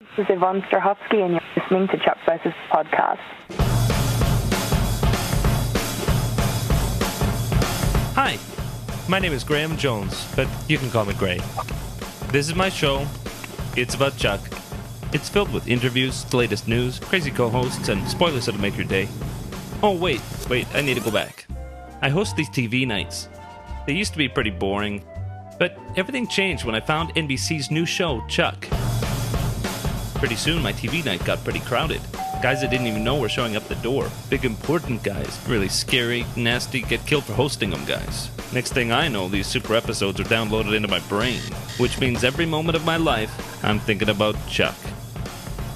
This is Yvonne Strahovski, and you're listening to Chuck vs. Podcast. Hi, my name is Graham Jones, but you can call me Gray. This is my show. It's about Chuck. It's filled with interviews, the latest news, crazy co-hosts, and spoilers that'll make your day. Oh, wait, I need to go back. I host these TV nights. They used to be pretty boring, but everything changed when I found NBC's new show, Chuck. Pretty soon, my TV night got pretty crowded. Guys I didn't even know were showing up the door. Big, important guys. Really scary, nasty, get killed for hosting them guys. Next thing I know, these super episodes are downloaded into my brain, which means every moment of my life, I'm thinking about Chuck.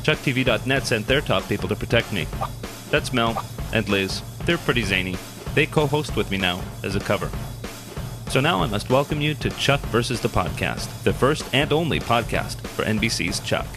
ChuckTV.net sent their top people to protect me. That's Mel and Liz. They're pretty zany. They co-host with me now as a cover. So now I must welcome you to Chuck vs. the Podcast, the first and only podcast for NBC's Chuck.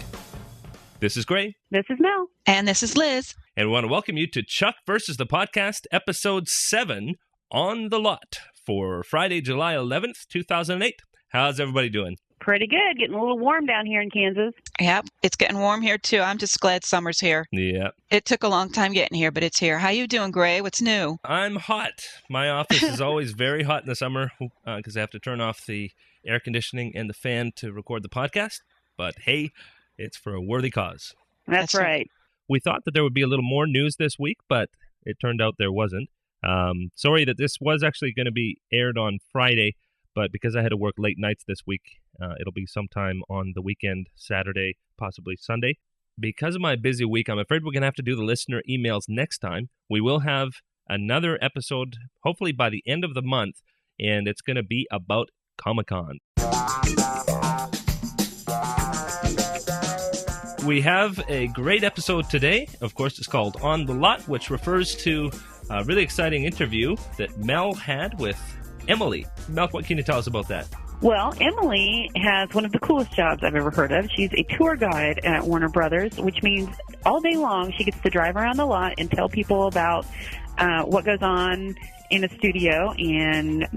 This is Gray. This is Mel. And this is Liz. And we want to welcome you to Chuck vs. the Podcast, Episode 7, On the Lot, for Friday, July 11th, 2008. How's everybody doing? Pretty good. Getting a little warm down here in Kansas. Yep, it's getting warm here, too. I'm just glad summer's here. Yeah. It took a long time getting here, but it's here. How you doing, Gray? What's new? I'm hot. My office is always very hot in the summer because I have to turn off the air conditioning and the fan to record the podcast. But hey, it's for a worthy cause. That's right. We thought that there would be a little more news this week, but it turned out there wasn't. Sorry that this was actually going to be aired on Friday, but because I had to work late nights this week, it'll be sometime on the weekend, Saturday, possibly Sunday. Because of my busy week, I'm afraid we're going to have to do the listener emails next time. We will have another episode, hopefully by the end of the month, and it's going to be about Comic-Con. We have a great episode today. Of course, it's called On the Lot, which refers to a really exciting interview that Mel had with Emily. Mel, what can you tell us about that? Well, Emily has one of the coolest jobs I've ever heard of. She's a tour guide at Warner Brothers, which means all day long she gets to drive around the lot and tell people about what goes on in a studio, and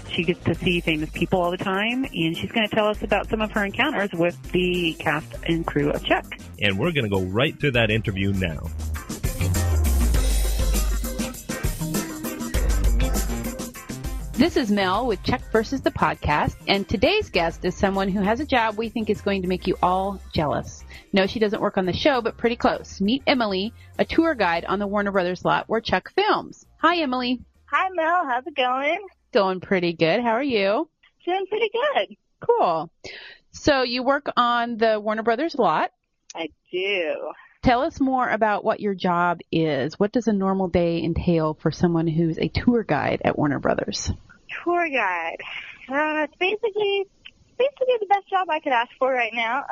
she gets to see famous people all the time, and she's going to tell us about some of her encounters with the cast and crew of Chuck. And we're going to go right through that interview now. This is Mel with Chuck vs. the Podcast, and today's guest is someone who has a job we think is going to make you all jealous. No, she doesn't work on the show, but pretty close. Meet Emily, a tour guide on the Warner Brothers lot where Chuck films. Hi, Emily. Hi, Mel. How's it going? Going pretty good. How are you? Doing pretty good. Cool. So you work on the Warner Brothers lot. I do. Tell us more about what your job is. What does a normal day entail for someone who's a tour guide at Warner Brothers? Tour guide. It's basically the best job I could ask for right now.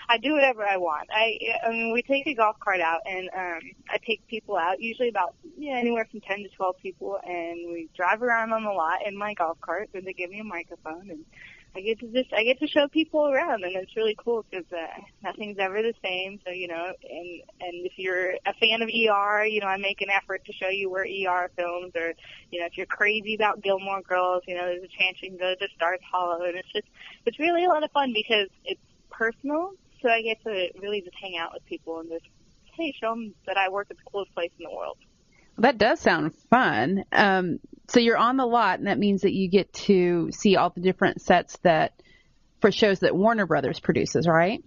I do whatever I want. I mean, we take a golf cart out, and I take people out, usually about anywhere from 10 to 12 people, and we drive around on the lot in my golf cart, and they give me a microphone, and I get to show people around, and it's really cool because nothing's ever the same. So and if you're a fan of ER, I make an effort to show you where ER films, or if you're crazy about Gilmore Girls, there's a chance you can go to Stars Hollow, and it's really a lot of fun because it's personal. So I get to really just hang out with people and just show them that I work at the coolest place in the world. That does sound fun. So you're on the lot, and that means that you get to see all the different sets for shows that Warner Brothers produces, right?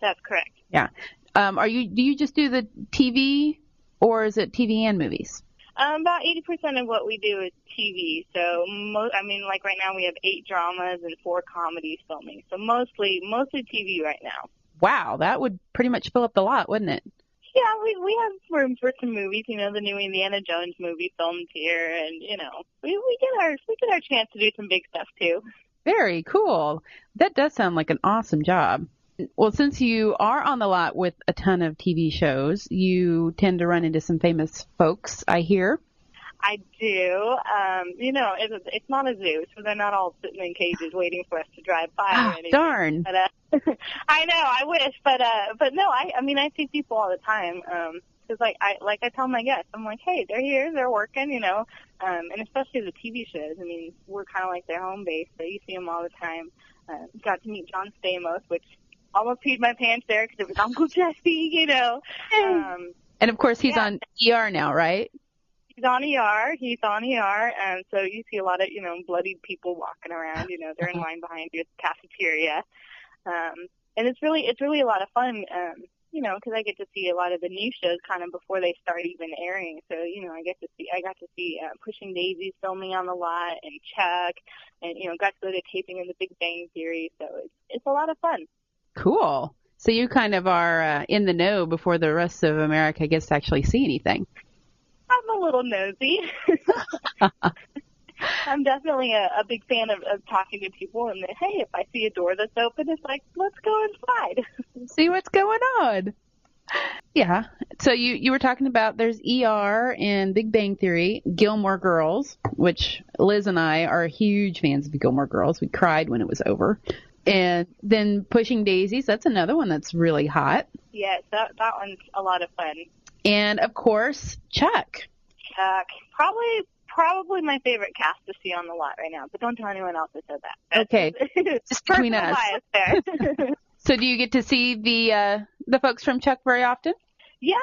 That's correct. Yeah. Do you just do the TV, or is it TV and movies? About 80% of what we do is TV. So, like right now we have 8 dramas and 4 comedies filming. So mostly TV right now. Wow, that would pretty much fill up the lot, wouldn't it? Yeah, we have room for some movies. The new Indiana Jones movie filmed here, and we get our chance to do some big stuff too. Very cool. That does sound like an awesome job. Well, since you are on the lot with a ton of TV shows, you tend to run into some famous folks, I hear. I do. It's not a zoo, so they're not all sitting in cages waiting for us to drive by or anything. Darn. But, I know, I wish, but no, I see people all the time. Because I tell my guests, I'm like, hey, they're here, they're working, and especially the TV shows. I mean, we're kind of like their home base, so you see them all the time. Got to meet John Stamos, which almost peed my pants there because it was Uncle Jesse, you know. And, of course, he's on ER now, right? He's on ER, and so you see a lot of, you know, bloodied people walking around, you know, they're in line behind you at the cafeteria. And it's really a lot of fun, you know, because I get to see a lot of the new shows kind of before they start even airing. So, you know, I got to see Pushing Daisies filming on the lot, and Chuck, and, you know, got to go to taping in The Big Bang Theory. So it's a lot of fun. Cool. So you kind of are in the know before the rest of America gets to actually see anything. I'm a little nosy. I'm definitely a big fan of talking to people, and hey, if I see a door that's open, it's like, let's go inside. See what's going on. Yeah. So you were talking about there's ER and Big Bang Theory, Gilmore Girls, which Liz and I are huge fans of the Gilmore Girls. We cried when it was over. And then Pushing Daisies, that's another one that's really hot. Yes, that one's a lot of fun. And, of course, Chuck. Probably my favorite cast to see on the lot right now, but don't tell anyone else I said that. Okay, just between us. There. So do you get to see the folks from Chuck very often? Yeah,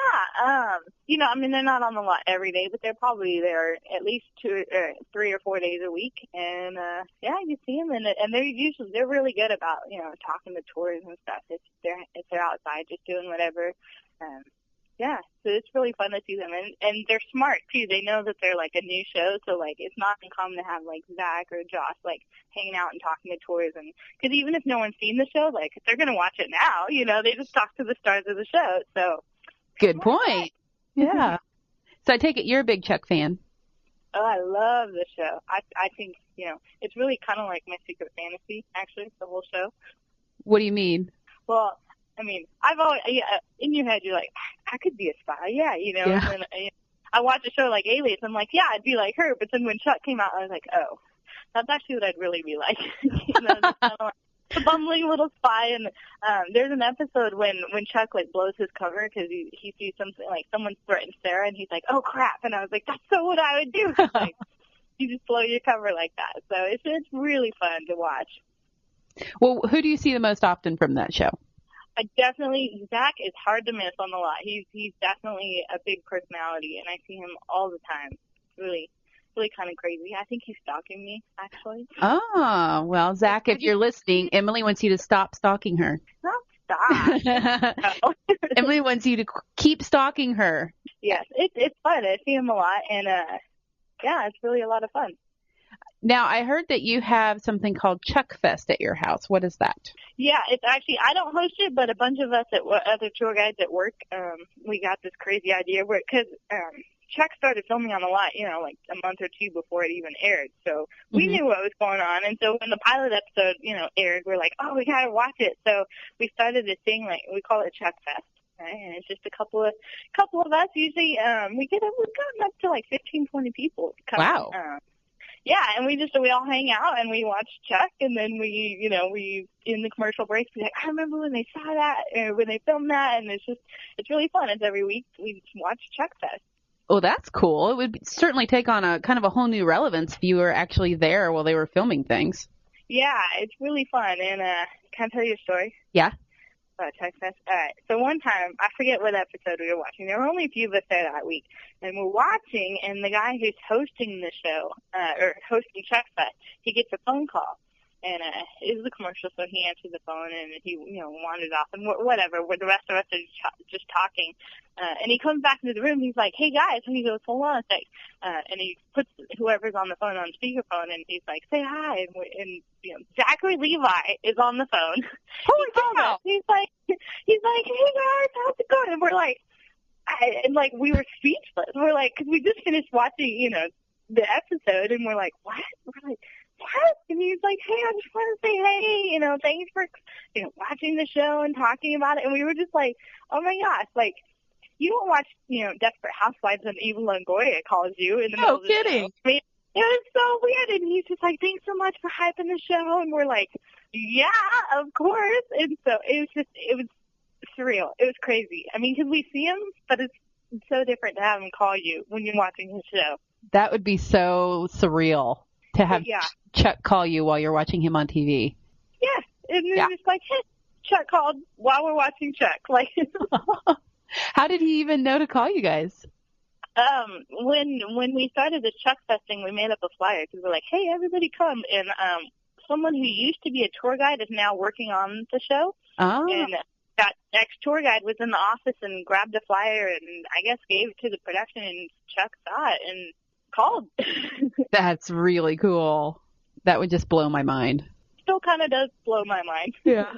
you know, I mean, they're not on the lot every day, but they're probably there at least 3 or 4 days a week, and yeah, you see them, and they're really good about, you know, talking to tours and stuff. If they're outside just doing whatever. Yeah, so it's really fun to see them, and they're smart too. They know that they're like a new show, so like it's not uncommon to have like Zach or Josh like hanging out and talking to tours, and because even if no one's seen the show, like they're gonna watch it now. You know, they just talk to the stars of the show. So good point. Yeah. So I take it you're a big Chuck fan. Oh, I love the show. I think, you know, it's really kind of like my secret fantasy, actually, the whole show. What do you mean? Well, I mean, I've always, in your head, you're like, I could be a spy, yeah, you know. Yeah. And then I watch a show like Alias, I'm like, yeah, I'd be like her. But then when Chuck came out, I was like, oh, that's actually what I'd really be like. You know, just kind of like a bumbling little spy. And there's an episode when Chuck like blows his cover because he sees something like someone threatens Sarah, and he's like, oh crap. And I was like, that's so what I would do. Like, you just blow your cover like that. So it's really fun to watch. Well, who do you see the most often from that show? Zach is hard to miss on the lot. He's definitely a big personality, and I see him all the time. It's really kind of crazy. I think he's stalking me, actually. Oh, well, Zach, if you're listening, Emily wants you to stop stalking her. Not stop. Emily wants you to keep stalking her. Yes, it's fun. I see him a lot, and yeah, it's really a lot of fun. Now, I heard that you have something called Chuck Fest at your house. What is that? Yeah, it's actually, I don't host it, but a bunch of us other tour guides at work, we got this crazy idea where, because Chuck started filming on the lot, you know, like a month or two before it even aired. So we knew what was going on. And so when the pilot episode, you know, aired, we're like, oh, we got to watch it. So we started this thing, like, we call it Chuck Fest. Right? And it's just a couple of us. Usually, we've gotten up to like 15, 20 people. Wow. Yeah, and we all hang out and we watch Chuck, and then we in the commercial breaks be like, I remember when they saw that, when they filmed that, and it's really fun. It's every week we watch Chuck Fest. Oh, that's cool. It would certainly take on a kind of a whole new relevance if you were actually there while they were filming things. Yeah, it's really fun. And can I tell you a story? Yeah. About Chuck Fest? All right. So one time, I forget what episode we were watching. There were only a few of us there that week. And we're watching, and the guy who's hosting the show, or hosting Chuck Fest, he gets a phone call. And it was a commercial, so he answered the phone, and he, wandered off, and whatever, where the rest of us are just talking. And he comes back into the room, he's like, hey, guys, and he goes, hold on a sec. And he puts whoever's on the phone on speakerphone, and he's like, say hi. And Zachary Levi is on the phone. Holy cow! He's like, hey, guys, how's it going? And we're like, we were speechless. We're like, because we just finished watching, the episode, and we're like, what? We're like, what? And he's like, hey, I just want to say hey, thanks for, watching the show and talking about it. And we were just like, oh my gosh, like, you don't watch, Desperate Housewives and Eva Longoria calls you in the middle of the show. No kidding. I mean, it was so weird. And he's just like, thanks so much for hyping the show. And we're like, yeah, of course. And so it was surreal. It was crazy. I mean, because we see him, but it's so different to have him call you when you're watching his show. That would be so surreal to have Chuck call you while you're watching him on TV. Yeah. And then it's like, hey, Chuck called while we're watching Chuck. Like, How did he even know to call you guys? when we started the Chuck Fest thing, we made up a flyer because we're like, hey, everybody come. And someone who used to be a tour guide is now working on the show. Oh. And that ex-tour guide was in the office and grabbed a flyer and I guess gave it to the production, and Chuck saw it and called. That's really cool. That would just blow my mind. Still kind of does blow my mind. Yeah.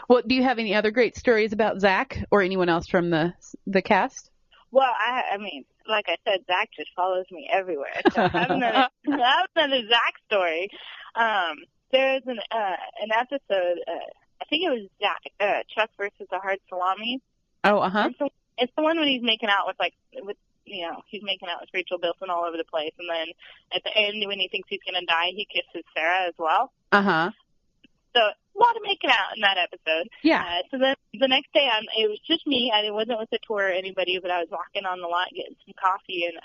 Well, do you have any other great stories about Zach or anyone else from the cast? Well, I mean, like I said, Zach just follows me everywhere. So I have another Zach story. There's an episode, I think it was Zach, Chuck versus the Hard Salami. Oh, uh-huh. It's the one when he's making out he's making out with Rachel Bilson all over the place. And then at the end, when he thinks he's going to die, he kisses Sarah as well. Uh-huh. So a lot of making out in that episode. Yeah. So then the next day, it was just me. I wasn't with the tour or anybody, but I was walking on the lot getting some coffee, and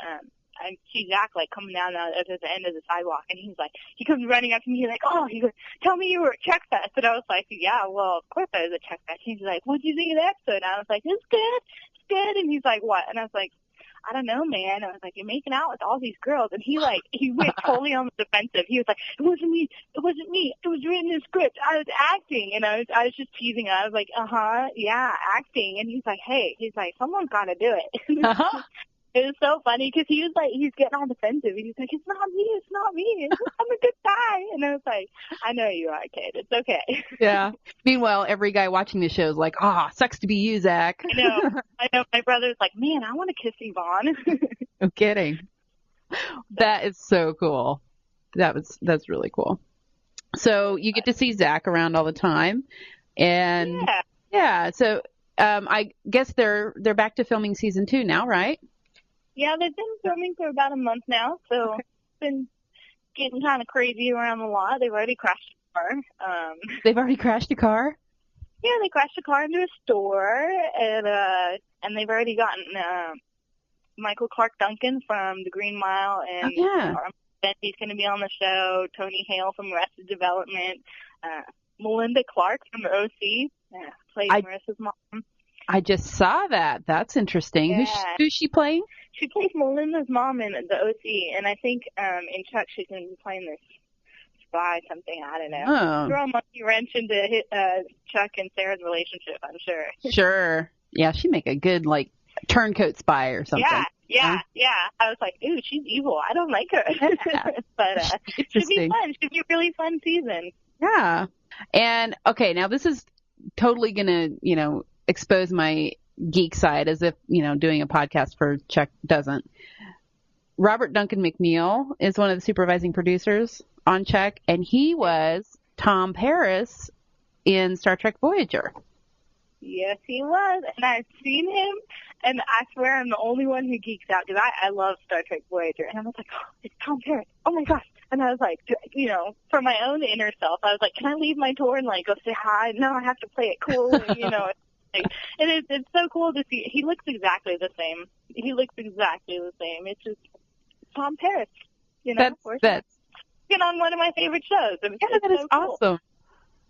I see Zach like coming down at the end of the sidewalk, and he comes running up to me like, oh, he goes, tell me you were at Chuck Fest. And I was like, yeah, well, of course I was at Chuck Fest. He's like, what'd you think of the episode? And I was like, it's good. And he's like, what? And I was like, I don't know, man. I was like, you're making out with all these girls. And he went totally on the defensive. He was like, it wasn't me. It was written in the script. I was acting. And I was just teasing him. I was like, yeah, acting. And he's like, someone's got to do it. Uh-huh. It was so funny because he was like, he's getting all defensive. He's like, it's not me. I'm a good guy. And I was like, I know you are, kid. It's okay. Yeah. Meanwhile, every guy watching the show is like, sucks to be you, Zach. I know. My brother's like, man, I want to kiss Yvonne. No kidding. That is so cool. That's really cool. So you get to see Zach around all the time. And yeah. So I guess they're back to filming season 2 now, right? Yeah, they've been filming for about a month now, so it's been getting kind of crazy around the lot. They've already crashed a car. They've already crashed a car? Yeah, they crashed a car into a store, and they've already gotten Michael Clark Duncan from The Green Mile, and he's going to be on the show. Tony Hale from Arrested Development, Melinda Clark from The OC, plays Marissa's mom. I just saw that. That's interesting. Yeah. Who's she playing? She plays Melinda's mom in The OC, and I think in Chuck she's going to be playing this spy something. I don't know. Oh. Throw a monkey wrench into Chuck and Sarah's relationship, I'm sure. Sure. Yeah, she'd make a good, turncoat spy or something. Yeah. I was like, ooh, she's evil. I don't like her. Yeah. But should be fun. Should be a really fun season. Yeah. And, okay, now this is totally going to, expose my geek side as if, doing a podcast for Chuck doesn't. Robert Duncan McNeil is one of the supervising producers on Chuck, and he was Tom Paris in Star Trek Voyager. Yes, he was, and I've seen him, and I swear I'm the only one who geeks out, because I love Star Trek Voyager, and I was like, it's Tom Paris, oh my gosh, and I was like, for my own inner self, I was like, can I leave my tour and go say hi? No, I have to play it cool, and, and it's so cool to see. He looks exactly the same. It's just Tom Paris, That's get on one of my favorite shows. That is so cool. Awesome.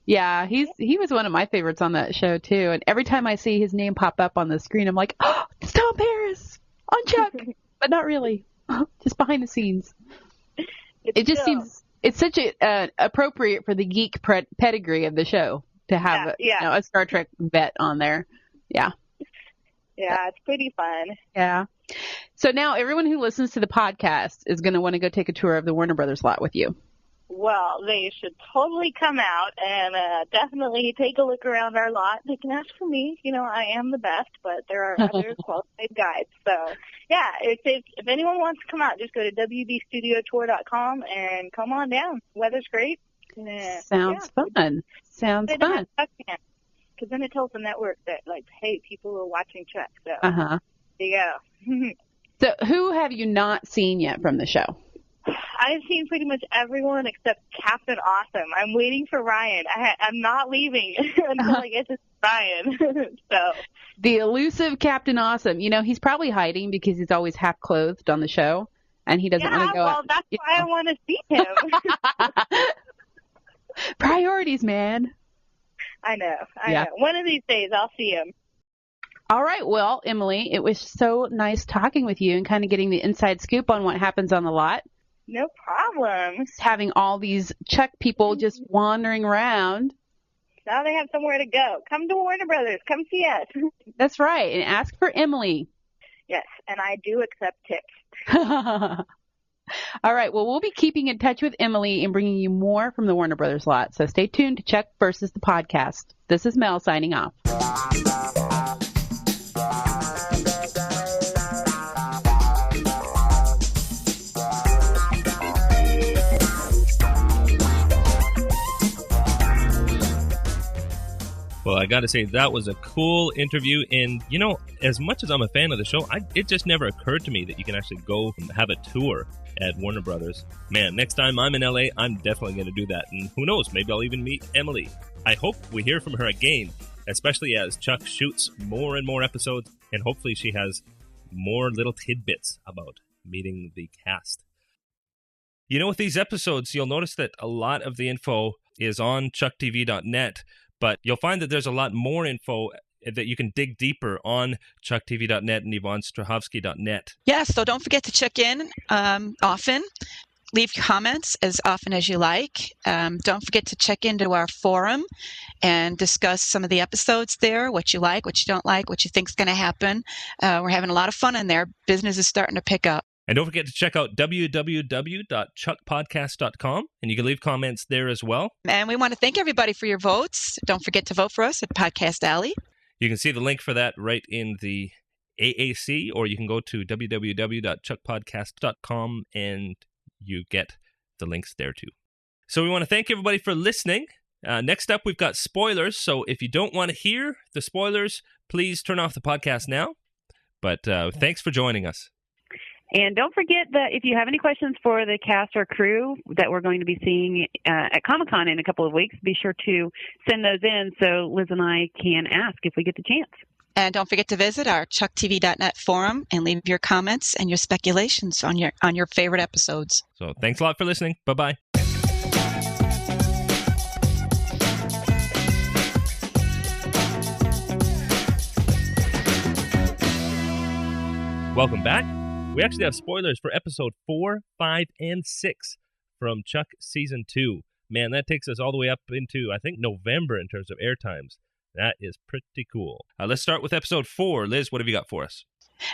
Yeah, he was one of my favorites on that show too. And every time I see his name pop up on the screen, I'm like, oh, it's Tom Paris on Chuck, but not really, just behind the scenes. It just seems it's such appropriate for the geek pedigree of the show to have a Star Trek vet on there. Yeah. Yeah, it's pretty fun. Yeah. So now everyone who listens to the podcast is going to want to go take a tour of the Warner Brothers lot with you. Well, they should totally come out and definitely take a look around our lot. They can ask for me. I am the best, but there are other qualified guides. So, yeah, if anyone wants to come out, just go to wbstudiotour.com and come on down. Weather's great. Sounds fun. Sounds fun. Because then it tells the network that, hey, people are watching Chuck. So, there you go. So who have you not seen yet from the show? I've seen pretty much everyone except Captain Awesome. I'm waiting for Ryan. I'm not leaving until I get to Ryan. So the elusive Captain Awesome. He's probably hiding because he's always half clothed on the show, and he doesn't want to go out. Well, that's why I want to see him. Priorities, man. I know. Yeah. One of these days I'll see him. All right. Well, Emily, it was so nice talking with you and kind of getting the inside scoop on what happens on the lot. No problem. Having all these Chuck people just wandering around. Now they have somewhere to go. Come to Warner Brothers. Come see us. That's right. And ask for Emily. Yes, and I do accept tips. All right. Well, we'll be keeping in touch with Emily and bringing you more from the Warner Brothers lot. So stay tuned to Chuck versus the podcast. This is Mel signing off. Well, I got to say, that was a cool interview. And, you know, as much as I'm a fan of the show, it just never occurred to me that you can actually go and have a tour at Warner Brothers. Man, next time I'm in LA, I'm definitely going to do that. And who knows, maybe I'll even meet Emily. I hope we hear from her again, especially as Chuck shoots more and more episodes. And hopefully she has more little tidbits about meeting the cast. You know, with these episodes, you'll notice that a lot of the info is on chucktv.net. But you'll find that there's a lot more info that you can dig deeper on chucktv.net and yvonnestrahovski.net. Yes, so don't forget to check in often. Leave comments as often as you like. Don't forget to check into our forum and discuss some of the episodes there, what you like, what you don't like, what you think is going to happen. We're having a lot of fun in there. Business is starting to pick up. And don't forget to check out www.chuckpodcast.com, and you can leave comments there as well. And we want to thank everybody for your votes. Don't forget to vote for us at Podcast Alley. You can see the link for that right in the AAC, or you can go to www.chuckpodcast.com and you get the links there too. So we want to thank everybody for listening. Next up, we've got spoilers. So if you don't want to hear the spoilers, please turn off the podcast now. But thanks for joining us. And don't forget that if you have any questions for the cast or crew that we're going to be seeing at Comic-Con in a couple of weeks, be sure to send those in so Liz and I can ask if we get the chance. And don't forget to visit our chucktv.net forum and leave your comments and your speculations on your favorite episodes. So thanks a lot for listening. Bye-bye. Welcome back. We actually have spoilers for episode 4, 5, and 6 from Chuck Season 2. Man, that takes us all the way up into, I think, November in terms of air times. That is pretty cool. Let's start with episode 4. Liz, what have you got for us?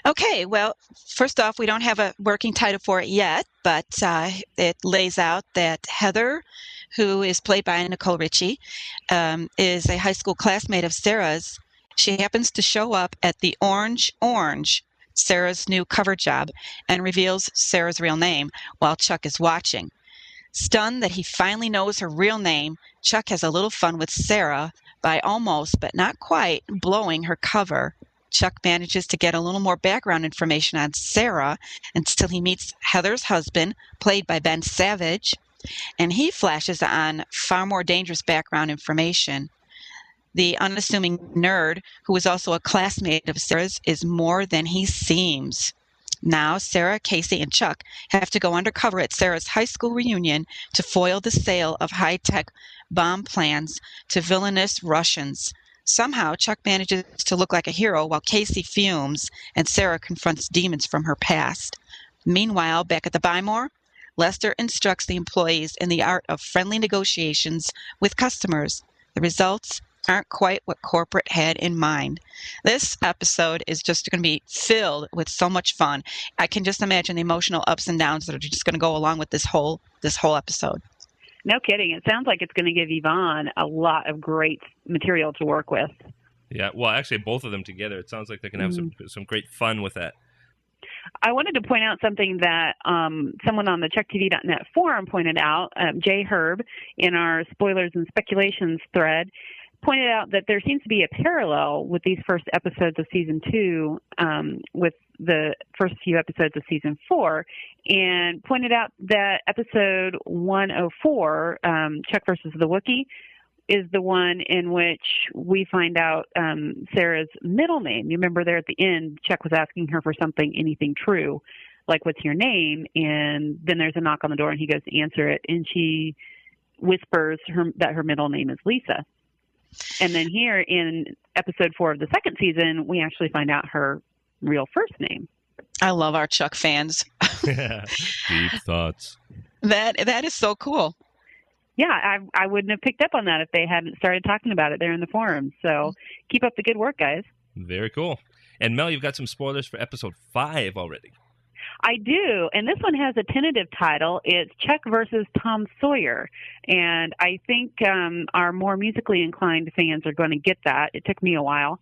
Okay, well, first off, we don't have a working title for it yet, but it lays out that Heather, who is played by Nicole Richie, is a high school classmate of Sarah's. She happens to show up at the Orange, Sarah's new cover job, and reveals Sarah's real name while Chuck is watching. Stunned that he finally knows her real name, Chuck has a little fun with Sarah by almost, but not quite, blowing her cover. Chuck manages to get a little more background information on Sarah until he meets Heather's husband, played by Ben Savage, and he flashes on far more dangerous background information. The unassuming nerd, who is also a classmate of Sarah's, is more than he seems. Now, Sarah, Casey, and Chuck have to go undercover at Sarah's high school reunion to foil the sale of high-tech bomb plans to villainous Russians. Somehow, Chuck manages to look like a hero while Casey fumes and Sarah confronts demons from her past. Meanwhile, back at the Bymore, Lester instructs the employees in the art of friendly negotiations with customers. The results aren't quite what corporate had in mind. This episode is just going to be filled with so much fun. I can just imagine the emotional ups and downs that are just going to go along with this whole episode. No kidding. It sounds like it's going to give Yvonne a lot of great material to work with. Yeah, well, actually, both of them together. It sounds like they can have some great fun with that. I wanted to point out something that someone on the ChuckTV.net forum pointed out, Jay Herb, in our spoilers and speculations thread, pointed out that there seems to be a parallel with these first episodes of Season 2 with the first few episodes of Season 4, and pointed out that episode 104, Chuck versus the Wookiee, is the one in which we find out Sarah's middle name. You remember there at the end, Chuck was asking her for something, anything true, like what's your name? And then there's a knock on the door and he goes to answer it, and she whispers that her middle name is Lisa. And then here in episode 4 of the second season, we actually find out her real first name. I love our Chuck fans. Deep thoughts. That is so cool. Yeah, I wouldn't have picked up on that if they hadn't started talking about it there in the forums. So keep up the good work, guys. Very cool. And Mel, you've got some spoilers for episode 5 already. I do, and this one has a tentative title. It's Chuck versus Tom Sawyer, and I think our more musically inclined fans are going to get that. It took me a while.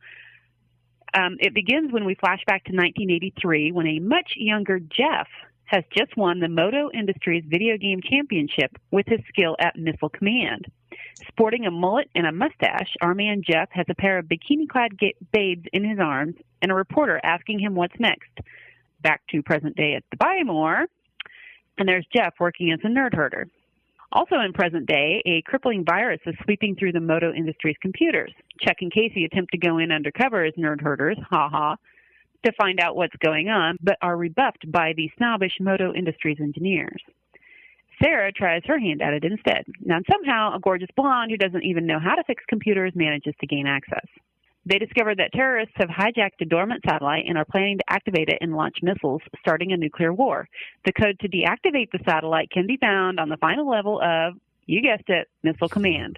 It begins when we flash back to 1983 when a much younger Jeff has just won the Moto Industries Video Game Championship with his skill at missile command. Sporting a mullet and a mustache, our man Jeff has a pair of bikini-clad babes in his arms and a reporter asking him what's next. Back to present day at the Buy More, and there's Jeff working as a nerd herder. Also in present day, a crippling virus is sweeping through the Moto Industries computers. Chuck and Casey attempt to go in undercover as nerd herders, to find out what's going on, but are rebuffed by the snobbish Moto Industries engineers. Sarah tries her hand at it instead. Now, somehow, a gorgeous blonde who doesn't even know how to fix computers manages to gain access. They discover that terrorists have hijacked a dormant satellite and are planning to activate it and launch missiles, starting a nuclear war. The code to deactivate the satellite can be found on the final level of, you guessed it, Missile Command.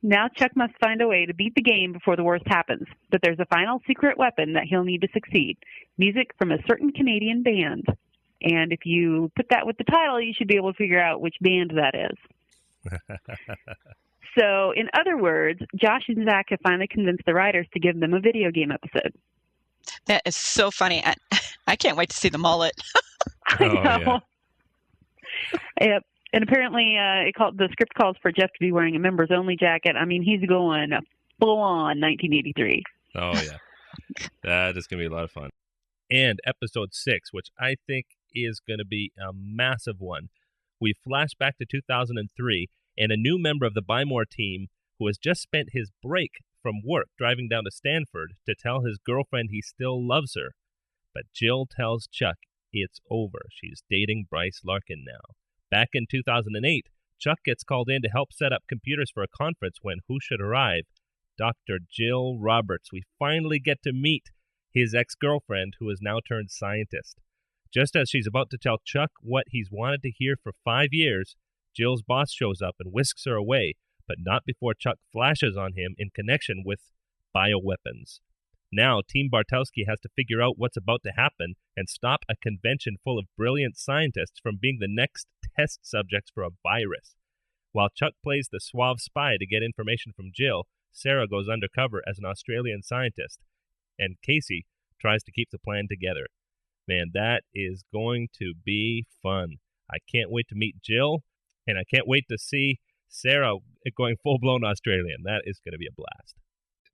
Now Chuck must find a way to beat the game before the worst happens, but there's a final secret weapon that he'll need to succeed, music from a certain Canadian band. And if you put that with the title, you should be able to figure out which band that is. So, in other words, Josh and Zach have finally convinced the writers to give them a video game episode. That is so funny. I can't wait to see the mullet. I know. Yeah. Yep. And apparently, the script calls for Jeff to be wearing a members-only jacket. I mean, he's going full-on 1983. Oh, yeah. That is going to be a lot of fun. And episode 6, which I think is going to be a massive one. We flash back to 2003, and a new member of the Buy More team who has just spent his break from work driving down to Stanford to tell his girlfriend he still loves her. But Jill tells Chuck it's over. She's dating Bryce Larkin now. Back in 2008, Chuck gets called in to help set up computers for a conference when who should arrive? Dr. Jill Roberts. We finally get to meet his ex-girlfriend, who has now turned scientist. Just as she's about to tell Chuck what he's wanted to hear for 5 years, Jill's boss shows up and whisks her away, but not before Chuck flashes on him in connection with bioweapons. Now, Team Bartowski has to figure out what's about to happen and stop a convention full of brilliant scientists from being the next test subjects for a virus. While Chuck plays the suave spy to get information from Jill, Sarah goes undercover as an Australian scientist, and Casey tries to keep the plan together. Man, that is going to be fun. I can't wait to meet Jill, and I can't wait to see Sarah going full-blown Australian. That is going to be a blast.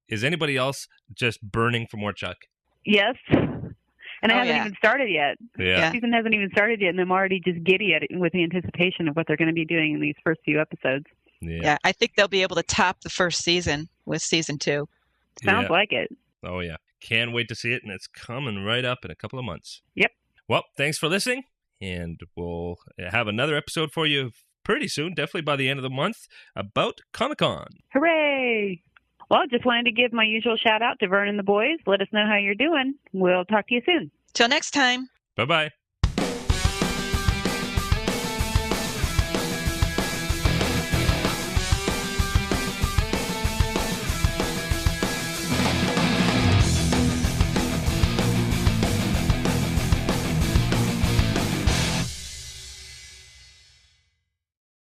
Is anybody else just burning for more Chuck? Yes. And it hasn't even started yet. Yeah. The season hasn't even started yet, and I'm already just giddy with the anticipation of what they're going to be doing in these first few episodes. Yeah, I think they'll be able to top the first season with season 2. Sounds like it. Oh, yeah. Can't wait to see it, and it's coming right up in a couple of months. Yep. Well, thanks for listening, and we'll have another episode for you pretty soon, definitely by the end of the month, about Comic-Con. Hooray! Well, just wanted to give my usual shout-out to Vern and the boys. Let us know how you're doing. We'll talk to you soon. Till next time. Bye-bye.